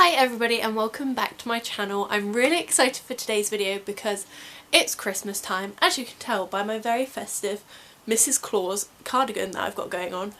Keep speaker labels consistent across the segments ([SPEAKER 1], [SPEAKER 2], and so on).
[SPEAKER 1] Hi everybody and welcome back to my channel. I'm really excited for today's video because it's Christmas time, as you can tell by my very festive Mrs. Claus cardigan that I've got going on.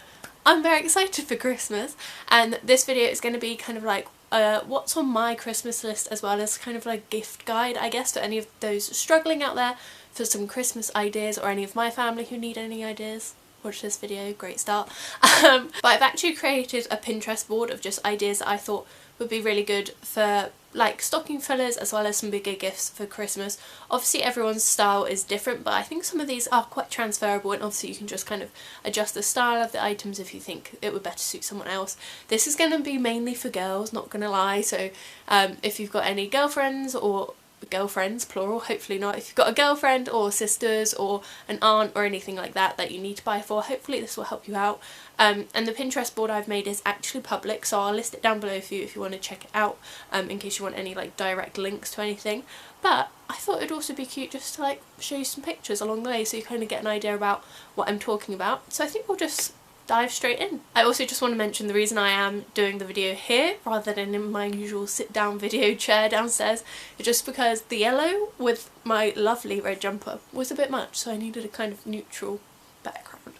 [SPEAKER 1] I'm very excited for Christmas, and this video is going to be kind of like what's on my Christmas list, as well as kind of like a gift guide, I guess, for any of those struggling out there for some Christmas ideas, or any of my family who need any ideas. Watch this video, great start. But I've actually created a Pinterest board of just ideas that I thought would be really good for like stocking fillers, as well as some bigger gifts for Christmas. Obviously everyone's style is different, but I think some of these are quite transferable, and obviously you can just kind of adjust the style of the items if you think it would better suit someone else. This is going to be mainly for girls, not gonna lie, so if you've got any girlfriends, or girlfriends plural, hopefully not, if you've got a girlfriend or sisters or an aunt or anything like that that you need to buy for, hopefully this will help you out. And the Pinterest board I've made is actually public, so I'll list it down below for you if you want to check it out, in case you want any like direct links to anything. But I thought it'd also be cute just to like show you some pictures along the way, so you kind of get an idea about what I'm talking about. So I think we'll just dive straight in. I also just want to mention the reason I am doing the video here rather than in my usual sit down video chair downstairs is just because the yellow with my lovely red jumper was a bit much, so I needed a kind of neutral background.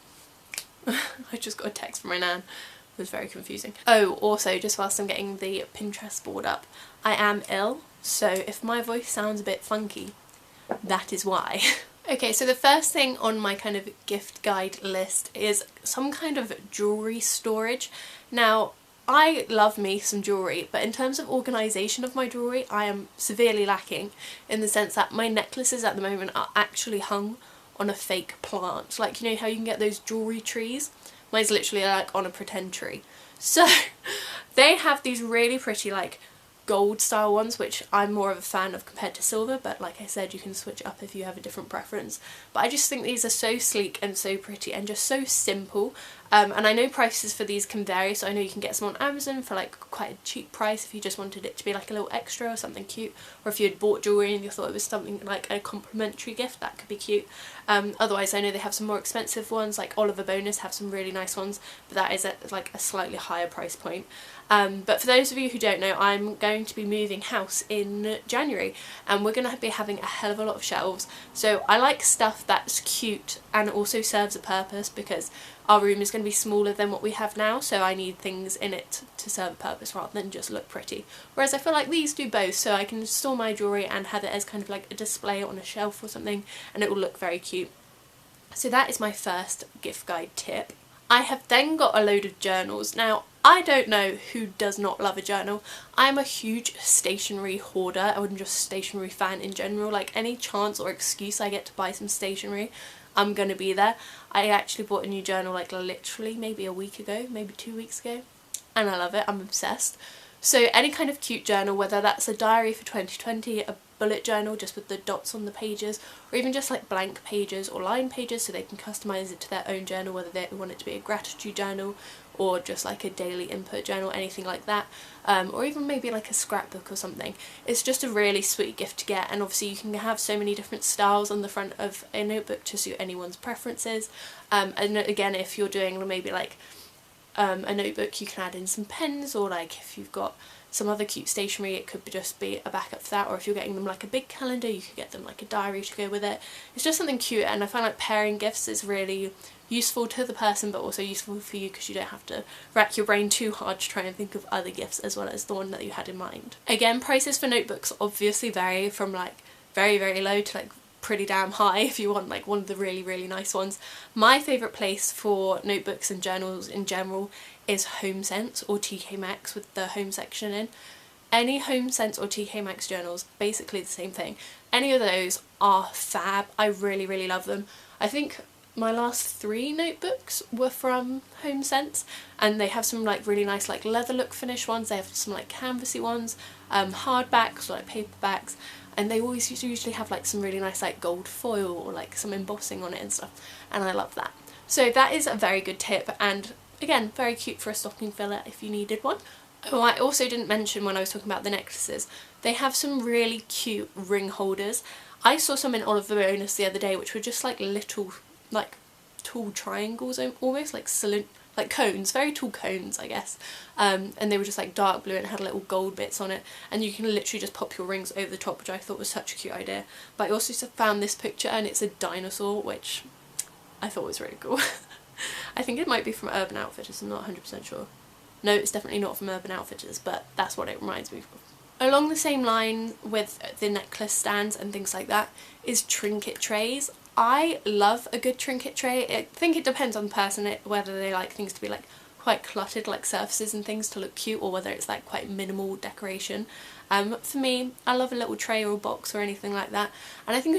[SPEAKER 1] I just got a text from my nan. It was very confusing. Oh, also, just whilst I'm getting the Pinterest board up, I am ill, so if my voice sounds a bit funky, that is why. Okay, so the first thing on my kind of gift guide list is some kind of jewellery storage. Now, I love me some jewellery, but in terms of organisation of my jewellery, I am severely lacking, in the sense that my necklaces at the moment are actually hung on a fake plant. Like, you know how you can get those jewellery trees? Mine's literally like on a pretend tree. So they have these really pretty like gold style ones, which I'm more of a fan of compared to silver, but like I said, you can switch up if you have a different preference. But I just think these are so sleek and so pretty and just so simple. And I know prices for these can vary, so I know you can get some on Amazon for like quite a cheap price if you just wanted it to be like a little extra or something cute, or if you had bought jewellery and you thought it was something like a complimentary gift, that could be cute. Otherwise I know they have some more expensive ones, like Oliver Bonus have some really nice ones, but that is at like a slightly higher price point. But for those of you who don't know, I'm going to be moving house in January, and we're going to be having a hell of a lot of shelves, so I like stuff that's cute and also serves a purpose, because our room is going to be smaller than what we have now, so I need things in it to serve a purpose rather than just look pretty. Whereas I feel like these do both, so I can store my jewellery and have it as kind of like a display on a shelf or something, and it will look very cute. So that is my first gift guide tip. I have then got a load of journals. Now, I don't know who does not love a journal. I'm a huge stationery hoarder, and just stationery fan in general. Like, any chance or excuse I get to buy some stationery, I'm gonna be there. I actually bought a new journal like literally maybe a week ago, maybe 2 weeks ago, and I love it, I'm obsessed. So any kind of cute journal, whether that's a diary for 2020, a bullet journal just with the dots on the pages, or even just like blank pages or line pages so they can customise it to their own journal, whether they want it to be a gratitude journal or just like a daily input journal, anything like that, or even maybe like a scrapbook or something. It's just a really sweet gift to get, and obviously you can have so many different styles on the front of a notebook to suit anyone's preferences. And again, if you're doing maybe like a notebook, you can add in some pens, or like if you've got some other cute stationery, it could just be a backup for that, or if you're getting them like a big calendar, you could get them like a diary to go with it. It's just something cute, and I find like pairing gifts is really useful to the person, but also useful for you, because you don't have to rack your brain too hard to try and think of other gifts as well as the one that you had in mind. Again, prices for notebooks obviously vary from like very, very low to like pretty damn high if you want like one of the really, really nice ones. My favourite place for notebooks and journals in general is HomeSense or TK Maxx with the home section in. Any HomeSense or TK Maxx journals, basically the same thing. Any of those are fab. I really, really love them. I think my last 3 notebooks were from HomeSense, and they have some like really nice like leather look finish ones. They have some like canvassy ones, hardbacks or like paperbacks, and they always usually have like some really nice like gold foil or like some embossing on it and stuff, and I love that. So that is a very good tip, and again, very cute for a stocking filler if you needed one. Oh, I also didn't mention when I was talking about the necklaces, they have some really cute ring holders. I saw some in Oliver Bonus the other day which were just like little like tall triangles, almost like like cones, very tall cones I guess, and they were just like dark blue and had little gold bits on it, and you can literally just pop your rings over the top, which I thought was such a cute idea. But I also found this picture and it's a dinosaur, which I thought was really cool. I think it might be from Urban Outfitters, I'm not 100% sure. No, it's definitely not from Urban Outfitters, but that's what it reminds me of. Along the same line with the necklace stands and things like that is trinket trays. I love a good trinket tray. I think it depends on the person, whether they like things to be like quite cluttered, like surfaces and things to look cute, or whether it's like quite minimal decoration. For me, I love a little tray or a box or anything like that, and I think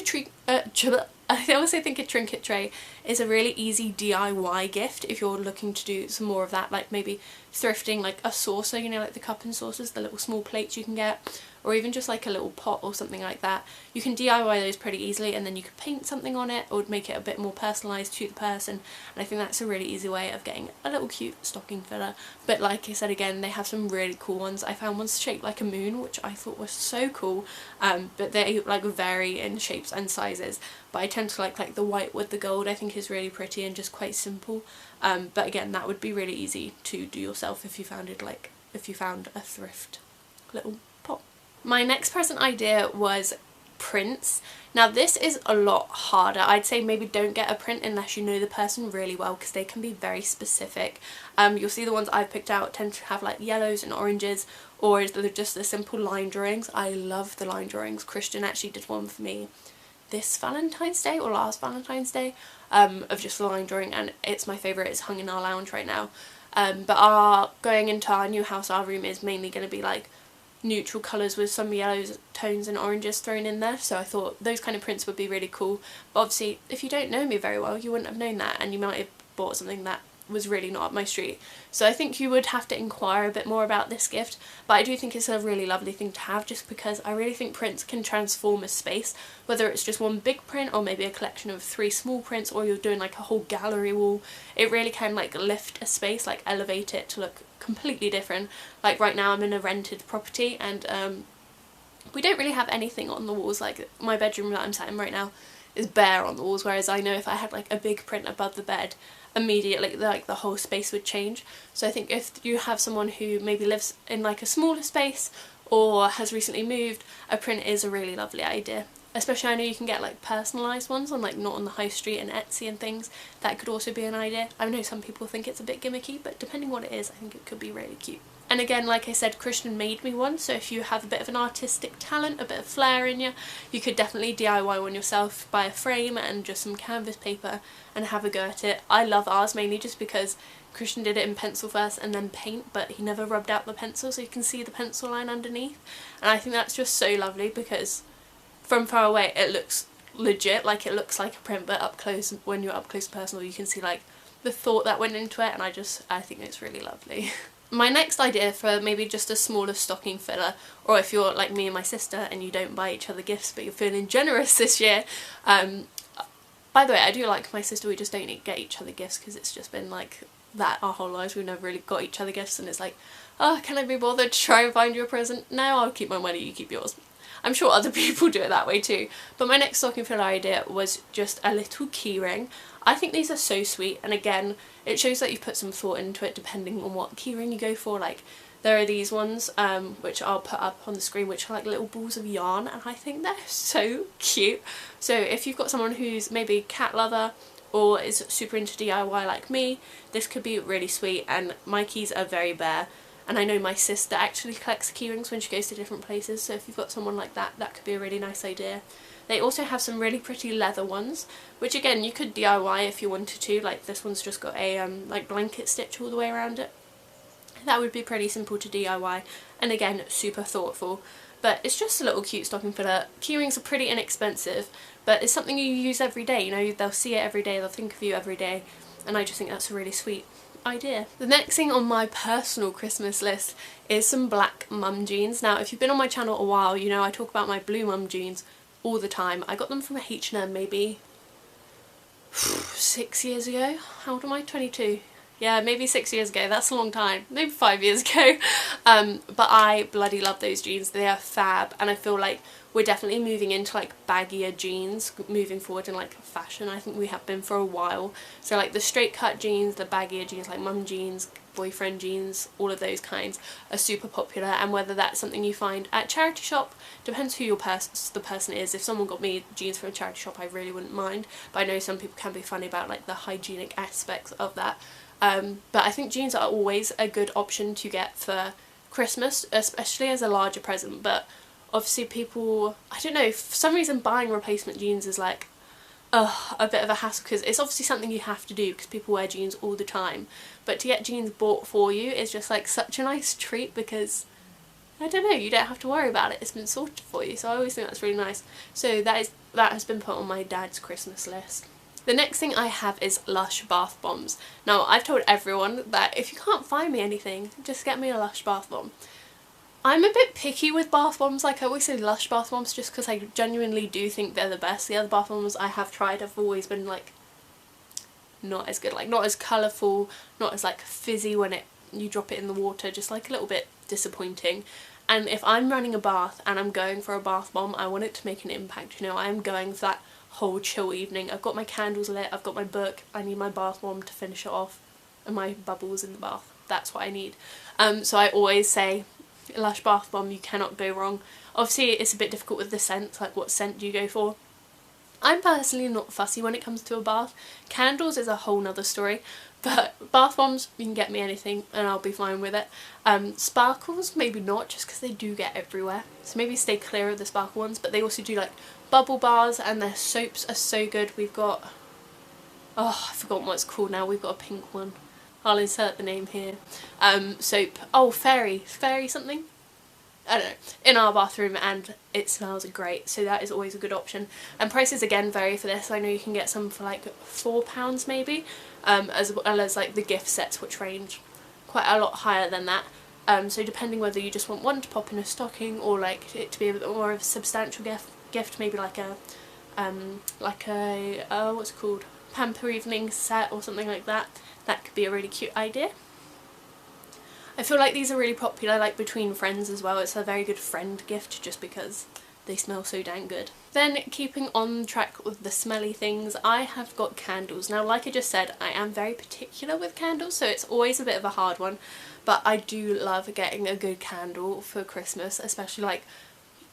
[SPEAKER 1] I also think a trinket tray is a really easy DIY gift if you're looking to do some more of that, like maybe thrifting, like a saucer, you know, like the cup and saucers, the little small plates you can get, or even just like a little pot or something like that. You can DIY those pretty easily, and then you could paint something on it or make it a bit more personalised to the person, and I think that's a really easy way of getting a little cute stocking filler. But like I said again, they have some really cool ones. I found ones shaped like a moon, which I thought was so cool, but they like vary in shapes and sizes, but I tend to like the white with the gold. I think is really pretty and just quite simple, but again, that would be really easy to do yourself if you found a thrift little pot. My next present idea was prints. Now this is a lot harder. I'd say maybe don't get a print unless you know the person really well, because they can be very specific. You'll see the ones I've picked out tend to have like yellows and oranges, or they're just the simple line drawings. I love the line drawings. Christian actually did one for me this Valentine's Day or last Valentine's Day, of just the line drawing, and it's my favourite. It's hung in our lounge right now. But going into our new house, our room is mainly going to be like neutral colours with some yellows, tones and oranges thrown in there, so I thought those kind of prints would be really cool. But obviously if you don't know me very well, you wouldn't have known that, and you might have bought something that was really not up my street. So I think you would have to inquire a bit more about this gift, but I do think it's a really lovely thing to have, just because I really think prints can transform a space, whether it's just one big print or maybe a collection of 3 small prints, or you're doing like a whole gallery wall. It really can like lift a space, like elevate it to look completely different. Like right now I'm in a rented property, and we don't really have anything on the walls. Like my bedroom that I'm sat in right now is bare on the walls, whereas I know if I had like a big print above the bed, immediately like the whole space would change. So I think if you have someone who maybe lives in like a smaller space or has recently moved, a print is a really lovely idea. Especially I know you can get like personalised ones on like Not on the High Street and Etsy and things. That could also be an idea. I know some people think it's a bit gimmicky, but depending what it is, I think it could be really cute. And again, like I said, Christian made me one, so if you have a bit of an artistic talent, a bit of flair in you, you could definitely DIY one yourself, buy a frame and just some canvas paper and have a go at it. I love ours mainly just because Christian did it in pencil first and then paint, but he never rubbed out the pencil, so you can see the pencil line underneath. And I think that's just so lovely, because from far away it looks legit, like it looks like a print, but up close, when you're up close and personal, you can see like the thought that went into it, and I think it's really lovely. My next idea for maybe just a smaller stocking filler, or if you're like me and my sister and you don't buy each other gifts but you're feeling generous this year, by the way, I do like my sister, we just don't get each other gifts because it's just been like that our whole lives. We've never really got each other gifts, and it's like, oh, can I be bothered to try and find you a present? No, I'll keep my money, you keep yours. I'm sure other people do it that way too. But my next stocking filler idea was just a little keyring. I think these are so sweet, and again, it shows that you've put some thought into it depending on what keyring you go for. Like there are these ones which I'll put up on the screen, which are like little balls of yarn, and I think they're so cute. So if you've got someone who's maybe a cat lover or is super into DIY like me, this could be really sweet. And my keys are very bare, and I know my sister actually collects keyrings when she goes to different places, so if you've got someone like that, that could be a really nice idea. They also have some really pretty leather ones, which again you could DIY if you wanted to. Like this one's just got a like blanket stitch all the way around it. That would be pretty simple to DIY, and again super thoughtful. But it's just a little cute stocking filler. Keyrings are pretty inexpensive, but it's something you use every day. You know, they'll see it every day, they'll think of you every day, and I just think that's a really sweet idea. The next thing on my personal Christmas list is some black mum jeans. Now if you've been on my channel a while, you know I talk about my blue mum jeans all the time. I got them from a H&M maybe 6 years ago. How old am I? 22. Yeah, maybe 6 years ago. That's a long time. Maybe 5 years ago. But I bloody love those jeans. They are fab, and I feel like we're definitely moving into like baggier jeans moving forward in like fashion. I think we have been for a while. So like the straight cut jeans, the baggier jeans like mum jeans, boyfriend jeans, all of those kinds are super popular, and whether that's something you find at charity shop depends who the person is. If someone got me jeans from a charity shop, I really wouldn't mind, but I know some people can be funny about like the hygienic aspects of that. But I think jeans are always a good option to get for Christmas, especially as a larger present. But obviously people, I don't know, for some reason buying replacement jeans is like a bit of a hassle, because it's obviously something you have to do because people wear jeans all the time, but to get jeans bought for you is just like such a nice treat, because I don't know, you don't have to worry about it, it's been sorted for you. So I always think that's really nice. So that has been put on my dad's Christmas list. The next thing I have is Lush bath bombs. Now I've told everyone that if you can't find me anything, just get me a Lush bath bomb. I'm a bit picky with bath bombs. Like I always say Lush bath bombs just because I genuinely do think they're the best. The other bath bombs I have tried have always been like not as good, like not as colourful, not as like fizzy when you drop it in the water, just like a little bit disappointing. And if I'm running a bath and I'm going for a bath bomb, I want it to make an impact, you know. I am going for that whole chill evening. I've got my candles lit, I've got my book, I need my bath bomb to finish it off, and my bubbles in the bath. That's what I need. So I always say Lush bath bomb, you cannot go wrong. Obviously it's a bit difficult with the scent, like what scent do you go for? I'm personally not fussy when it comes to a bath. Candles is a whole nother story, but bath bombs, you can get me anything and I'll be fine with it. Sparkles, maybe not, just because they do get everywhere, so maybe stay clear of the sparkle ones. But they also do like bubble bars, and their soaps are so good. We've got, oh, I've forgotten what it's called now, we've got a pink one. I'll insert the name here. Soap, oh, fairy something? I don't know, in our bathroom, and it smells great, so that is always a good option. And prices again vary for this. I know you can get some for like £4 maybe, as well as like the gift sets, which range quite a lot higher than that. So depending whether you just want one to pop in a stocking or like it to be a bit more of a substantial gift, maybe like a what's it called, pamper evening set or something like that, that could be a really cute idea. I feel like these are really popular like between friends as well. It's a very good friend gift just because they smell so dang good. Then keeping on track with the smelly things, I have got candles. Now like I just said, I am very particular with candles, so it's always a bit of a hard one, but I do love getting a good candle for Christmas, especially like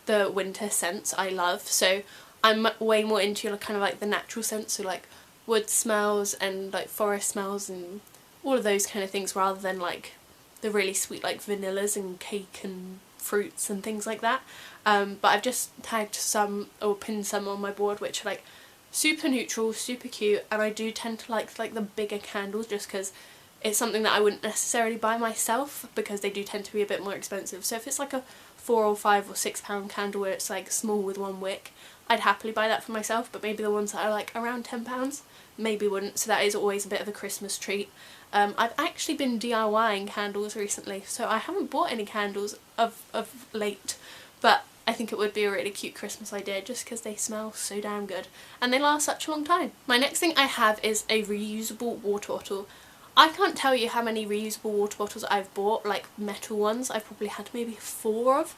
[SPEAKER 1] the winter scents I love. So I'm way more into kind of like the natural scents, so like wood smells and like forest smells and all of those kind of things, rather than like the really sweet like vanillas and cake and fruits and things like that. But I've just tagged some or pinned some on my board which are like super neutral, super cute, and I do tend to like the bigger candles just because it's something that I wouldn't necessarily buy myself, because they do tend to be a bit more expensive. So if it's like a £4 or £5 or £6 candle where it's like small with one wick, I'd happily buy that for myself, but maybe the ones that are like around £10 maybe wouldn't, so that is always a bit of a Christmas treat. I've actually been DIYing candles recently, so I haven't bought any candles of late, but I think it would be a really cute Christmas idea just because they smell so damn good and they last such a long time. My next thing I have is a reusable water bottle. I can't tell you how many reusable water bottles I've bought, like metal ones. I've probably had maybe 4 of,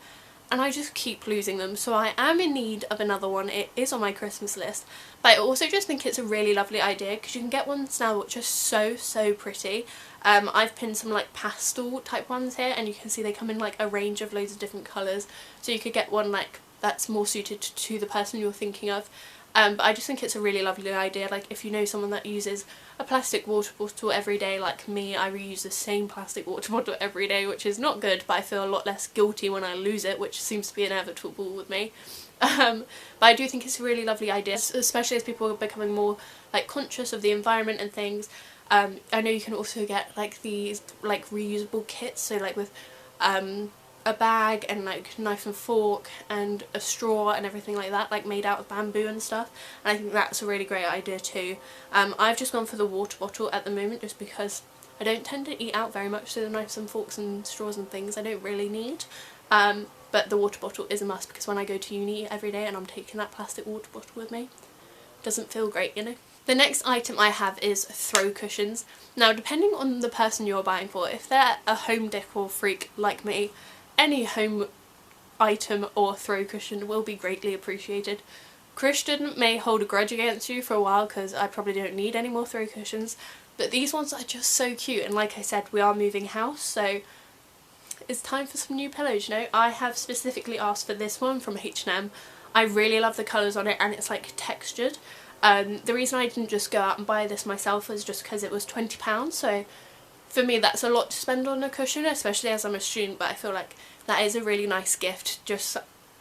[SPEAKER 1] and I just keep losing them, so I am in need of another one. It is on my Christmas list, but I also just think it's a really lovely idea because you can get ones now which are so pretty. I've pinned some like pastel type ones here, and you can see they come in like a range of loads of different colours, so you could get one like that's more suited to the person you're thinking of. But I just think it's a really lovely idea. Like if you know someone that uses a plastic water bottle every day like me, I reuse the same plastic water bottle every day, which is not good, but I feel a lot less guilty when I lose it, which seems to be inevitable with me. But I do think it's a really lovely idea, especially as people are becoming more like conscious of the environment and things. I know you can also get like these like reusable kits, so like with a bag and like knife and fork and a straw and everything like that, like made out of bamboo and stuff, and I think that's a really great idea too. I've just gone for the water bottle at the moment just because I don't tend to eat out very much, so the knives and forks and straws and things I don't really need. But the water bottle is a must because when I go to uni every day and I'm taking that plastic water bottle with me, it doesn't feel great, you know. The next item I have is throw cushions. Now, depending on the person you're buying for, if they're a home decor freak like me, any home item or throw cushion will be greatly appreciated. Christian may hold a grudge against you for a while because I probably don't need any more throw cushions, but these ones are just so cute, and like I said, we are moving house, so it's time for some new pillows, you know. I have specifically asked for this one from H&M. I really love the colours on it, and it's like textured. The reason I didn't just go out and buy this myself was just because it was £20, so for me that's a lot to spend on a cushion, especially as I'm a student, but I feel like that is a really nice gift, just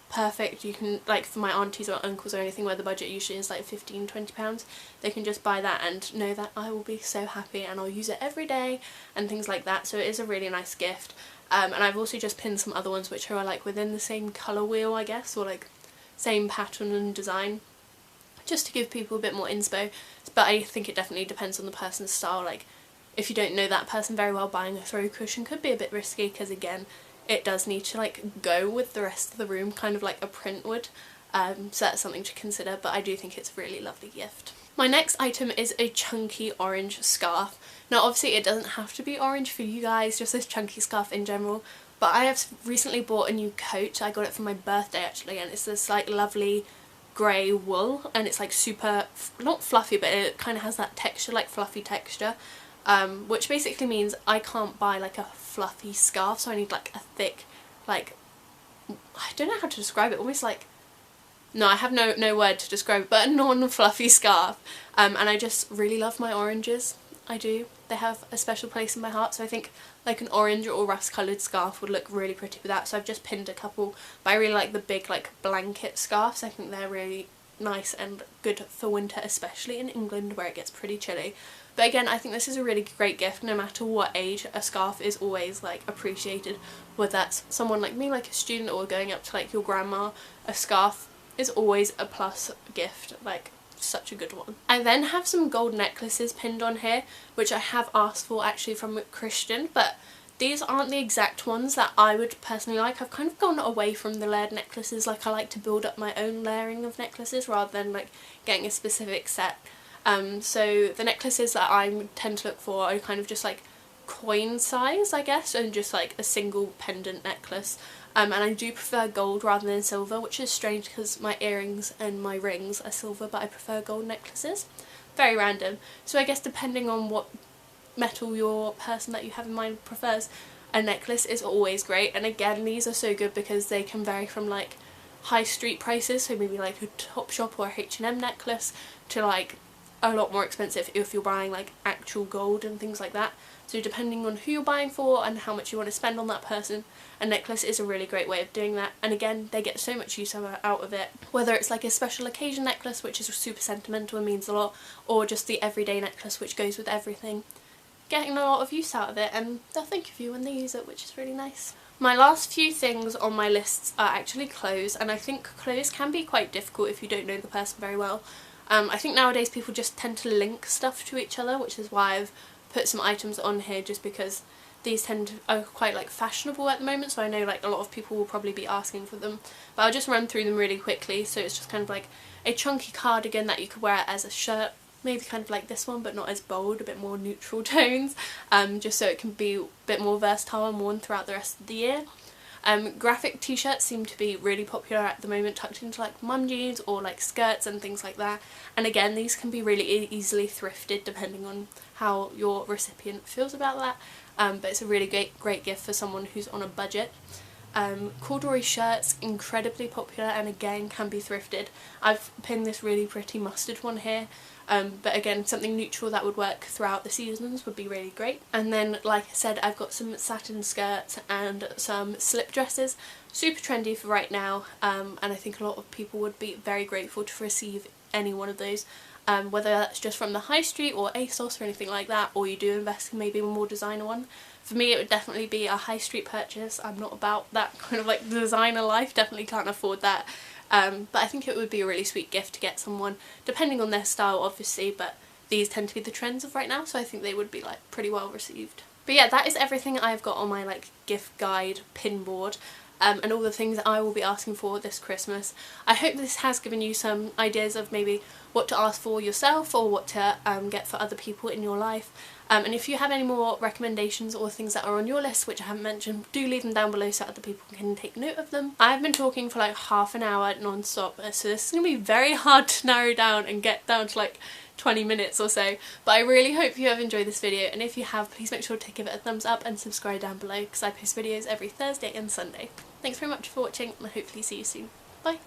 [SPEAKER 1] perfect. You can, like, for my aunties or uncles or anything where the budget usually is like £15–20, they can just buy that and know that I will be so happy and I'll use it every day and things like that, so it is a really nice gift. And I've also just pinned some other ones which are like within the same colour wheel, I guess, or like same pattern and design, just to give people a bit more inspo. But I think it definitely depends on the person's style. Like, if you don't know that person very well, buying a throw cushion could be a bit risky because, again, it does need to like go with the rest of the room, kind of like a print would. So that's something to consider, but I do think it's a really lovely gift. My next item is a chunky orange scarf. Now obviously it doesn't have to be orange for you guys, just this chunky scarf in general, but I have recently bought a new coat. I got it for my birthday actually, and it's this like lovely grey wool, and it's like super, not fluffy, but it kind of has that texture, like fluffy texture, which basically means I can't buy like a fluffy scarf, so I need like a thick, like, I don't know how to describe it, almost like, no, I have no word to describe it, but a non-fluffy scarf. And I just really love my oranges. I do. They have a special place in my heart, so I think like an orange or rust coloured scarf would look really pretty with that. So I've just pinned a couple, but I really like the big like blanket scarves. I think they're really nice and good for winter, especially in England where it gets pretty chilly. But again, I think this is a really great gift. No matter what age, a scarf is always like appreciated. Whether that's someone like me, like a student, or going up to like your grandma, a scarf is always a plus gift, like such a good one. I then have some gold necklaces pinned on here, which I have asked for actually from Christian, but these aren't the exact ones that I would personally like. I've kind of gone away from the layered necklaces. Like, I like to build up my own layering of necklaces rather than like getting a specific set. So the necklaces that I tend to look for are kind of just like coin size, I guess, and just like a single pendant necklace. And I do prefer gold rather than silver, which is strange because my earrings and my rings are silver, but I prefer gold necklaces. Very random. So I guess depending on what metal your person that you have in mind prefers, a necklace is always great. And again, these are so good because they can vary from like high street prices, so maybe like a Topshop or a H&M necklace, to like a lot more expensive if you're buying like actual gold and things like that. So depending on who you're buying for and how much you want to spend on that person, a necklace is a really great way of doing that. And again, they get so much use out of it, whether it's like a special occasion necklace, which is super sentimental and means a lot, or just the everyday necklace which goes with everything. Getting a lot of use out of it, and they'll think of you when they use it, which is really nice. My last few things on my lists are actually clothes, and I think clothes can be quite difficult if you don't know the person very well. I think nowadays people just tend to link stuff to each other, which is why I've put some items on here, just because these are quite like fashionable at the moment, so I know like a lot of people will probably be asking for them. But I'll just run through them really quickly. So it's just kind of like a chunky cardigan that you could wear as a shirt, maybe kind of like this one but not as bold, a bit more neutral tones, just so it can be a bit more versatile and worn throughout the rest of the year. Graphic t-shirts seem to be really popular at the moment, tucked into like mum jeans or like skirts and things like that. And again, these can be really easily thrifted depending on how your recipient feels about that. But it's a really great gift for someone who's on a budget. Corduroy shirts, incredibly popular, and again can be thrifted. I've pinned this really pretty mustard one here. But again, something neutral that would work throughout the seasons would be really great. And then, like I said, I've got some satin skirts and some slip dresses, super trendy for right now, and I think a lot of people would be very grateful to receive any one of those, whether that's just from the high street or ASOS or anything like that, or you do invest in maybe a more designer one. For me, it would definitely be a high street purchase. I'm not about that kind of like designer life, definitely can't afford that. But I think it would be a really sweet gift to get someone, depending on their style obviously, but these tend to be the trends of right now, so I think they would be like pretty well received. But yeah, that is everything I've got on my like gift guide pin board. and all the things that I will be asking for this Christmas. I hope this has given you some ideas of maybe what to ask for yourself or what to get for other people in your life. And if you have any more recommendations or things that are on your list which I haven't mentioned, do leave them down below so other people can take note of them. I've been talking for like half an hour non-stop, so this is going to be very hard to narrow down and get down to like 20 minutes or so, but I really hope you have enjoyed this video, and if you have, please make sure to give it a thumbs up and subscribe down below because I post videos every Thursday and Sunday. Thanks very much for watching and I hopefully see you soon. Bye!